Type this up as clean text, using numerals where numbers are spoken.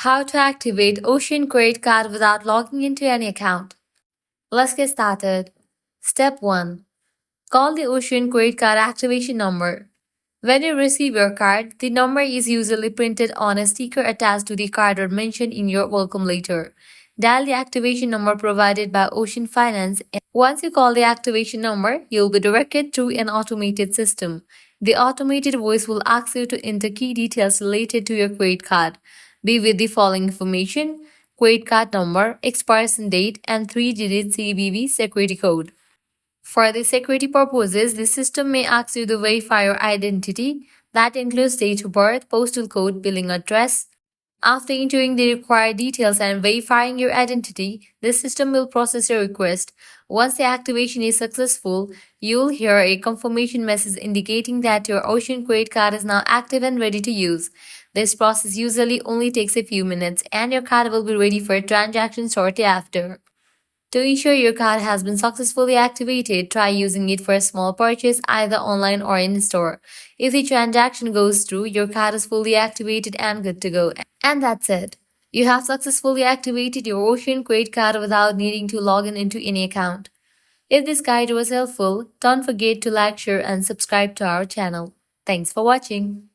How to activate Ocean Credit Card without logging into any account. Let's get started. Step 1. Call the Ocean Credit Card activation number. When you receive your card, the number is usually printed on a sticker attached to the card or mentioned in your welcome letter. Dial the activation number provided by Ocean Finance. Once you call the activation number, you'll be directed to an automated system. The automated voice will ask you to enter key details related to your credit card. Be with the following information: credit card number, expiration date, and 3-digit CVV security code. For the security purposes, the system may ask you to verify your identity. That includes date of birth, postal code, billing address. After entering the required details and verifying your identity, the system will process your request. Once the activation is successful, you'll hear a confirmation message indicating that your Ocean credit card is now active and ready to use. This process usually only takes a few minutes, and your card will be ready for transaction shortly after. To ensure your card has been successfully activated, try using it for a small purchase either online or in store. If the transaction goes through, your card is fully activated and good to go. And that's it. You have successfully activated your Ocean credit card without needing to log in into any account. If this guide was helpful, don't forget to like, share, and subscribe to our channel. Thanks for watching.